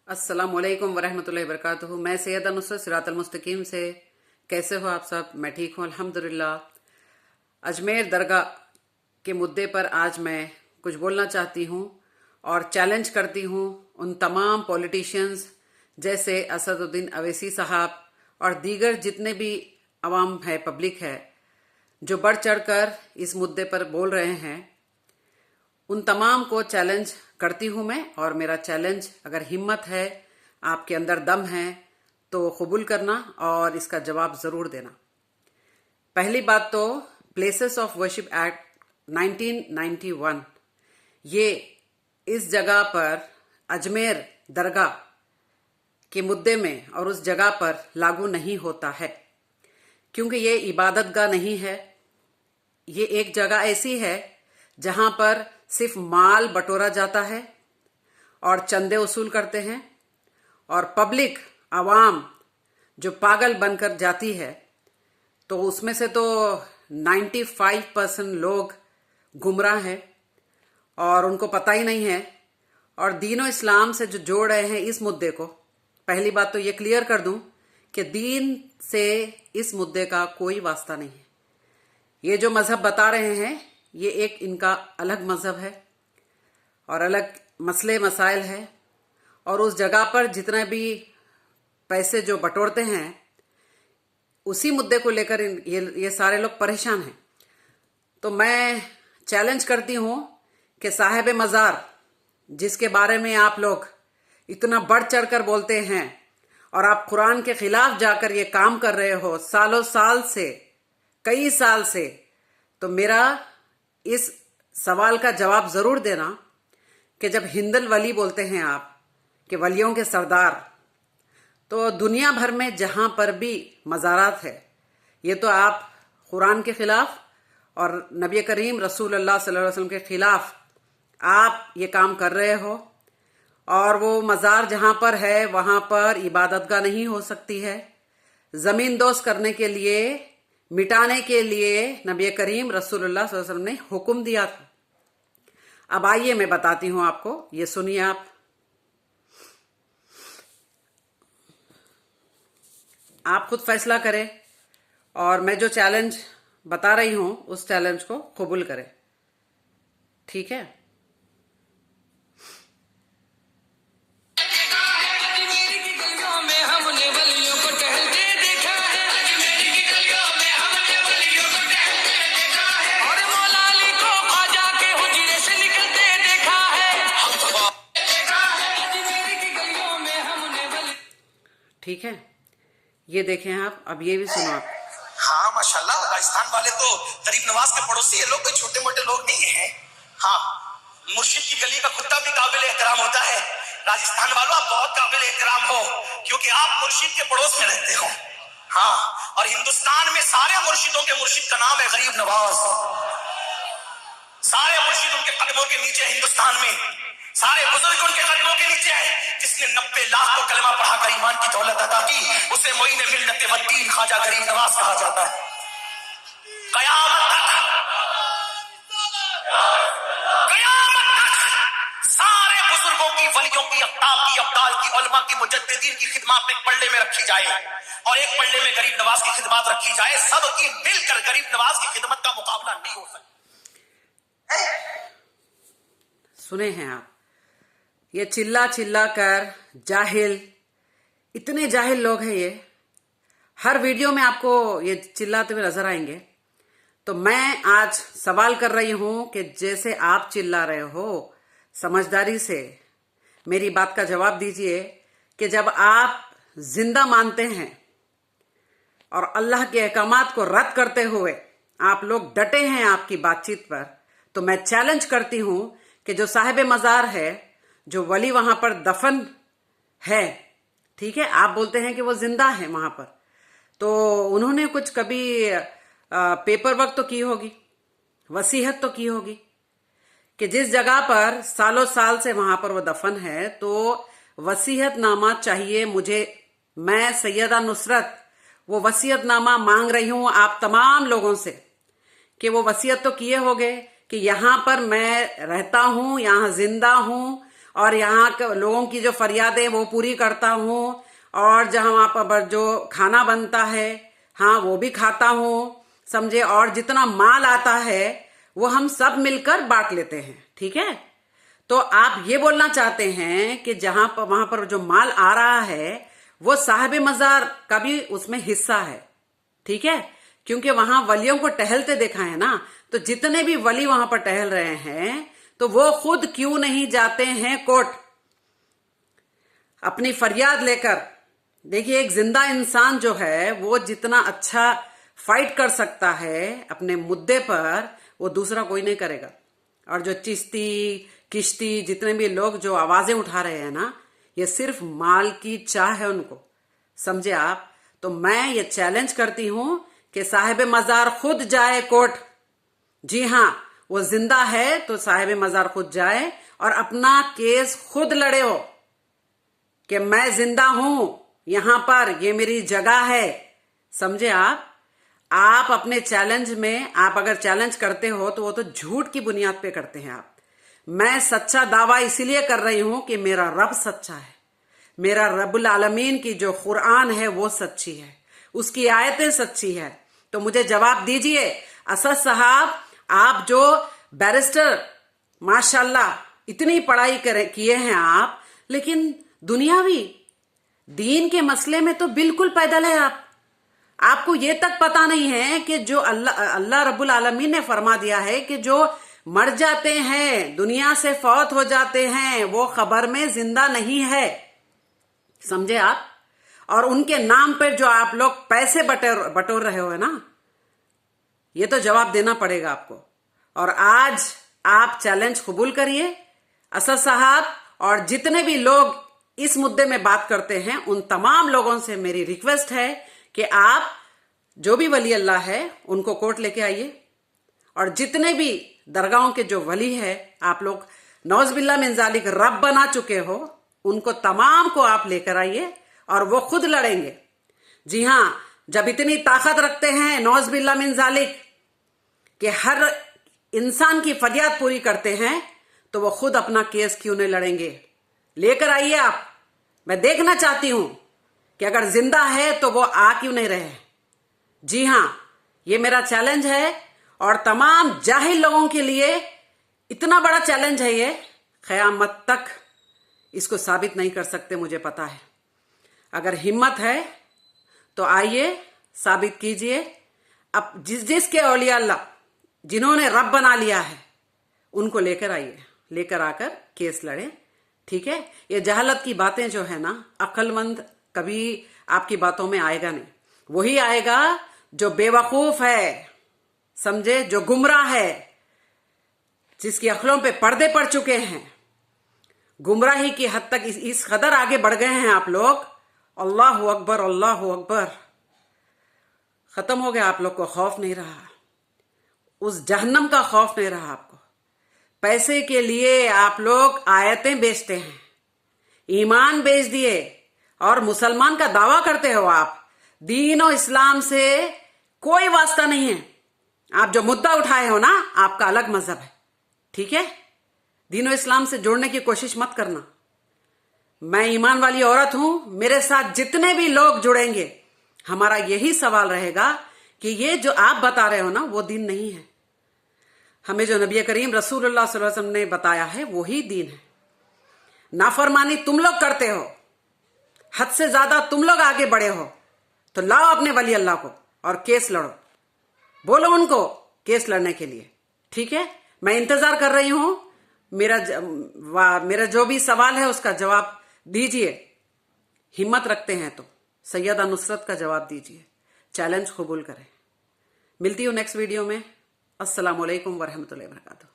अस्सलामुअलैकुम वरहमतुल्लाहि वबरकातुहू। मैं सैयदा नुसरत सिरातल मुस्तकीम से। कैसे हो आप सब? मैं ठीक हूँ अल्हम्दुलिल्लाह। अजमेर दरगाह के मुद्दे पर आज मैं कुछ बोलना चाहती हूँ और चैलेंज करती हूँ उन तमाम पॉलिटिशियंस जैसे असदुद्दीन अवैसी साहब और दीगर जितने भी अवाम है, पब्लिक है, जो बढ़ चढ़ कर इस मुद्दे पर बोल रहे हैं, उन तमाम को चैलेंज करती हूँ मैं। और मेरा चैलेंज, अगर हिम्मत है, आपके अंदर दम है, तो कबूल करना और इसका जवाब ज़रूर देना। पहली बात तो प्लेसेस ऑफ वर्शिप एक्ट 1991, ये इस जगह पर अजमेर दरगाह के मुद्दे में और उस जगह पर लागू नहीं होता है, क्योंकि ये इबादत गाह नहीं है। ये एक जगह ऐसी है जहां पर सिर्फ माल बटोरा जाता है और चंदे वसूल करते हैं, और पब्लिक, आवाम जो पागल बनकर जाती है, तो उसमें से तो 95% लोग गुमराह हैं और उनको पता ही नहीं है। और दीन और इस्लाम से जो जोड़ रहे हैं इस मुद्दे को, पहली बात तो ये क्लियर कर दूं कि दीन से इस मुद्दे का कोई वास्ता नहीं है। ये जो मजहब बता रहे हैं, ये एक इनका अलग मजहब है और अलग मसले मसाइल है, और उस जगह पर जितने भी पैसे जो बटोरते हैं, उसी मुद्दे को लेकर ये सारे लोग परेशान हैं। तो मैं चैलेंज करती हूं कि साहिब मज़ार, जिसके बारे में आप लोग इतना बढ़ चढ़ कर बोलते हैं और आप कुरान के खिलाफ जाकर ये काम कर रहे हो सालों साल से, कई साल से, तो मेरा इस सवाल का जवाब जरूर देना कि जब हिंदल वली बोलते हैं आप कि वलियों के सरदार, तो दुनिया भर में जहां पर भी मज़ारात है, ये तो आप कुरान के खिलाफ और नबी करीम रसूलुल्लाह सल्लल्लाहु अलैहि वसल्लम के खिलाफ आप ये काम कर रहे हो। और वो मज़ार जहां पर है वहां पर इबादतगाह नहीं हो सकती है। जमीन दोस्त करने के लिए, मिटाने के लिए नबी करीम रसूलुल्लाह सल्लल्लाहु अलैहि वसल्लम ने हुक्म दिया था। अब आइए मैं बताती हूं आपको, ये सुनिए आप खुद फैसला करें और मैं जो चैलेंज बता रही हूं उस चैलेंज को कबूल करें, ठीक है? ठीक है, ये देखें आप। अब ये भी सुनो आप। हाँ माशाल्लाह, राजस्थान वाले तो गरीब नवाज के पड़ोसी, ये लोग कोई छोटे मोटे लोग नहीं हैं। हाँ, मुर्शिद की गली का कुत्ता भी काबिल एहतराम होता है। राजस्थान वालों, आप बहुत काबिल एहतराम हो, क्योंकि आप मुर्शिद के पड़ोस में रहते हो। हाँ, और हिंदुस्तान में सारे मुर्शिदों के मुर्शिद का नाम है गरीब नवाज। सारे मुर्शिद उनके कदमों के नीचे है। हिंदुस्तान में सारे बुजुर्ग उनके कदमों के नीचे है। जिसने 90 लाख को कलमा पढ़ाकर ईमान की दौलत अता की, उसे मोइन मिल्लत वद्दीन ख्वाजा गरीब नवाज कहा जाता है। कयामत तक सारे बुजुर्गों की, वलियों की, अफ्ताब की, अब्दाल की, उलमा की, मुजद्दिदीन की खिदमत एक पल्ले में रखी जाए और एक पल्ले में गरीब नवाज की खिदमत रखी जाए। सबकी मिलकर गरीब नवाज की खिदमत का मुकाबला नहीं हो सकता। सुने हैं आप? ये चिल्ला चिल्ला कर जाहिल, इतने जाहिल लोग हैं ये, हर वीडियो में आपको ये चिल्लाते हुए नजर आएंगे। तो मैं आज सवाल कर रही हूं कि जैसे आप चिल्ला रहे हो, समझदारी से मेरी बात का जवाब दीजिए कि जब आप जिंदा मानते हैं और अल्लाह के अहकामात को रद्द करते हुए आप लोग डटे हैं आपकी बातचीत पर, तो मैं चैलेंज करती हूं कि जो साहिब मज़ार है, जो वली वहां पर दफन है, ठीक है, आप बोलते हैं कि वो जिंदा है वहां पर, तो उन्होंने कुछ कभी पेपर वर्क तो की होगी, वसीयत तो की होगी कि जिस जगह पर सालों साल से वहां पर वो दफन है, तो वसीयतनामा चाहिए मुझे। मैं सैयदा नुसरत वो वसीयतनामा मांग रही हूं आप तमाम लोगों से कि वो वसीयत तो किए होंगे कि यहां पर मैं रहता हूं, यहां जिंदा हूं और यहाँ के लोगों की जो फरियादें वो पूरी करता हूँ, और जहाँ वहाँ पर जो खाना बनता है हाँ वो भी खाता हूँ, समझे। और जितना माल आता है वो हम सब मिलकर बांट लेते हैं, ठीक है। तो आप ये बोलना चाहते हैं कि जहां पर वहां पर जो माल आ रहा है वो साहिब मजार का भी उसमें हिस्सा है, ठीक है। क्योंकि वहां वलियों को टहलते देखा है ना, तो जितने भी वली वहां पर टहल रहे हैं तो वो खुद क्यों नहीं जाते हैं कोर्ट अपनी फरियाद लेकर। देखिए, एक जिंदा इंसान जो है वो जितना अच्छा फाइट कर सकता है अपने मुद्दे पर, वो दूसरा कोई नहीं करेगा। और जो चिश्ती किश्ती जितने भी लोग जो आवाजें उठा रहे हैं ना, ये सिर्फ माल की चाह है उनको, समझे आप। तो मैं ये चैलेंज करती हूं कि साहिब मजार खुद जाए कोर्ट। जी हाँ, वो जिंदा है तो साहिब मजार खुद जाए और अपना केस खुद लड़े हो कि मैं जिंदा हूं, यहां पर ये मेरी जगह है, समझे आप अपने चैलेंज में, आप अगर चैलेंज करते हो तो वो तो झूठ की बुनियाद पे करते हैं आप। मैं सच्चा दावा इसीलिए कर रही हूं कि मेरा रब सच्चा है, मेरा रब्बुल आलमीन की जो कुरान है वो सच्ची है, उसकी आयतें सच्ची है। तो मुझे जवाब दीजिए असद साहब, आप जो बैरिस्टर माशाल्लाह इतनी पढ़ाई किए हैं आप, लेकिन दुनियावी दीन के मसले में तो बिल्कुल पैदल है आप। आपको ये तक पता नहीं है कि जो अल्लाह रब्बुल आलमीन ने फरमा दिया है कि जो मर जाते हैं, दुनिया से फौत हो जाते हैं, वो खबर में जिंदा नहीं है, समझे आप। और उनके नाम पर जो आप लोग पैसे बटोर रहे हो ना, ये तो जवाब देना पड़ेगा आपको। और आज आप चैलेंज कबूल करिए असद साहब, और जितने भी लोग इस मुद्दे में बात करते हैं उन तमाम लोगों से मेरी रिक्वेस्ट है कि आप जो भी वली अल्लाह है उनको कोर्ट लेके आइए, और जितने भी दरगाहों के जो वली है आप लोग नौज़बिल्लाह मिन ज़ालिक रब बना चुके हो, उनको तमाम को आप लेकर आइए और वो खुद लड़ेंगे। जी हाँ, जब इतनी ताकत रखते हैं नौज़बिल्लाह मिन ज़ालिक कि हर इंसान की फरियाद पूरी करते हैं, तो वो खुद अपना केस क्यों नहीं लड़ेंगे। लेकर आइए आप, मैं देखना चाहती हूं कि अगर जिंदा है तो वो आ क्यों नहीं रहे। जी हां, ये मेरा चैलेंज है, और तमाम जाहिल लोगों के लिए इतना बड़ा चैलेंज है ये, क़यामत तक इसको साबित नहीं कर सकते, मुझे पता है। अगर हिम्मत है तो आइए साबित कीजिए। अब जिसके औलिया अल्लाह जिन्होंने रब बना लिया है उनको लेकर आइए, लेकर आकर केस लड़े, ठीक है। ये जहालत की बातें जो है ना, अक्लमंद कभी आपकी बातों में आएगा नहीं। वही आएगा जो बेवकूफ है, समझे, जो गुमराह है, जिसकी अक्लों पे पर्दे पड़ चुके हैं। गुमराही की हद तक इस कदर आगे बढ़ गए हैं आप लोग, अल्लाहु अकबर अल्लाहु अकबर। खत्म हो गया, आप लोग को खौफ नहीं रहा, उस जहन्नम का खौफ नहीं रहा आपको। पैसे के लिए आप लोग आयतें बेचते हैं, ईमान बेच दिए, और मुसलमान का दावा करते हो आप। दीन और इस्लाम से कोई वास्ता नहीं है। आप जो मुद्दा उठाए हो ना, आपका अलग मजहब है, ठीक है। दीन और इस्लाम से जोड़ने की कोशिश मत करना। मैं ईमान वाली औरत हूं, मेरे साथ जितने भी लोग जुड़ेंगे हमारा यही सवाल रहेगा कि ये जो आप बता रहे हो ना वो दीन नहीं है। हमें जो नबी करीम रसूलुल्लाह सल्लल्लाहु अलैहि वसल्लम ने बताया है वही दीन है। नाफरमानी तुम लोग करते हो, हद से ज्यादा तुम लोग आगे बढ़े हो, तो लाओ अपने वली अल्लाह को और केस लड़ो, बोलो उनको केस लड़ने के लिए, ठीक है। मैं इंतजार कर रही हूं, मेरा जो भी सवाल है उसका जवाब दीजिए। हिम्मत रखते हैं तो सैयदा नुसरत का जवाब दीजिए, चैलेंज कबूल करें। मिलती हूं नेक्स्ट वीडियो में। अस्सलामु अलैकुम वरहमतुल्लाहि वबरकातुहू।